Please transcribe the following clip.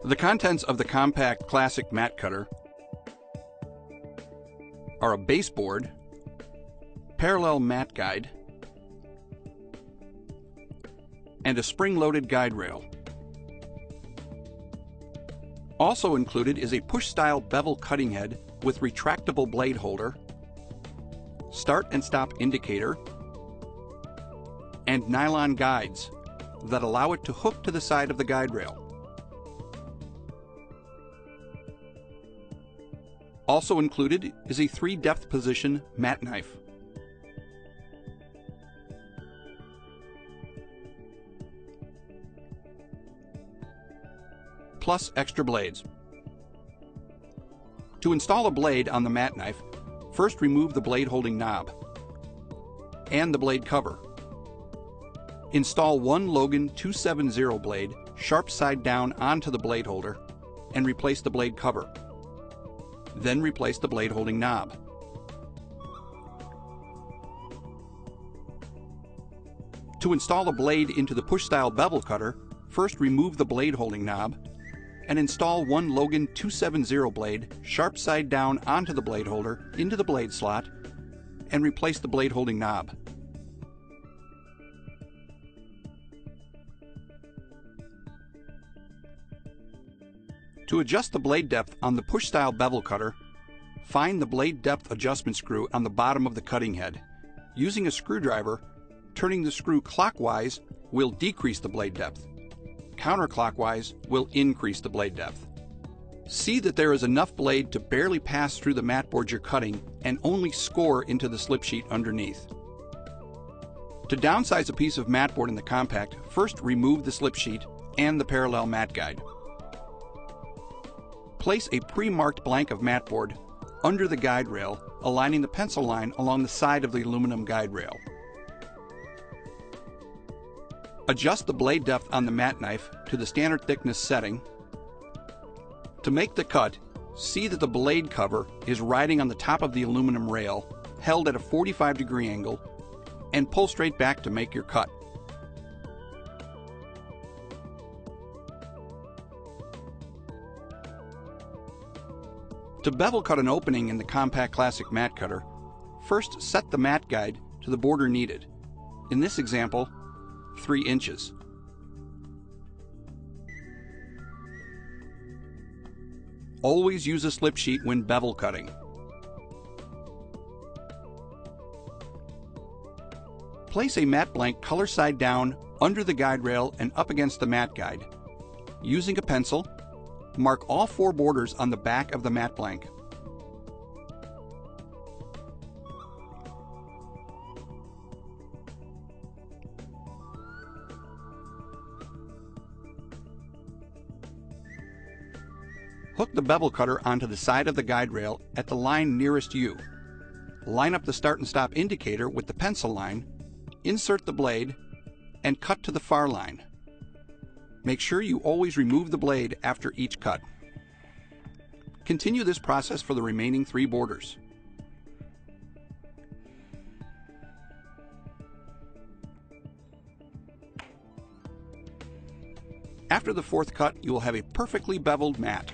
The contents of the Compact Classic Mat Cutter are a baseboard, parallel mat guide, and a spring-loaded guide rail. Also included is a push-style bevel cutting head with retractable blade holder, start and stop indicator, and nylon guides that allow it to hook to the side of the guide rail. Also included is a 3-depth position mat knife. Plus extra blades. To install a blade on the mat knife, first remove the blade holding knob and the blade cover. Install one Logan 270 blade sharp side down onto the blade holder and replace the blade cover. Then replace the blade holding knob. To install a blade into the push-style bevel cutter, first remove the blade holding knob and install one Logan 270 blade sharp side down onto the blade holder into the blade slot and replace the blade holding knob. To adjust the blade depth on the push-style bevel cutter, find the blade depth adjustment screw on the bottom of the cutting head. Using a screwdriver, turning the screw clockwise will decrease the blade depth. Counterclockwise will increase the blade depth. See that there is enough blade to barely pass through the mat board you're cutting and only score into the slip sheet underneath. To downsize a piece of mat board in the Compact, first remove the slip sheet and the parallel mat guide. Place a pre-marked blank of mat board under the guide rail, aligning the pencil line along the side of the aluminum guide rail. Adjust the blade depth on the mat knife to the standard thickness setting. To make the cut, see that the blade cover is riding on the top of the aluminum rail, held at a 45-degree angle, and pull straight back to make your cut. To bevel cut an opening in the Compact Classic Mat Cutter, first set the mat guide to the border needed. In this example, 3 inches. Always use a slip sheet when bevel cutting. Place a mat blank color side down under the guide rail and up against the mat guide. Using a pencil, mark all 4 borders on the back of the mat blank. Hook the bevel cutter onto the side of the guide rail at the line nearest you. Line up the start and stop indicator with the pencil line, insert the blade, and cut to the far line. Make sure you always remove the blade after each cut. Continue this process for the remaining 3 borders. After the 4th cut, you will have a perfectly beveled mat.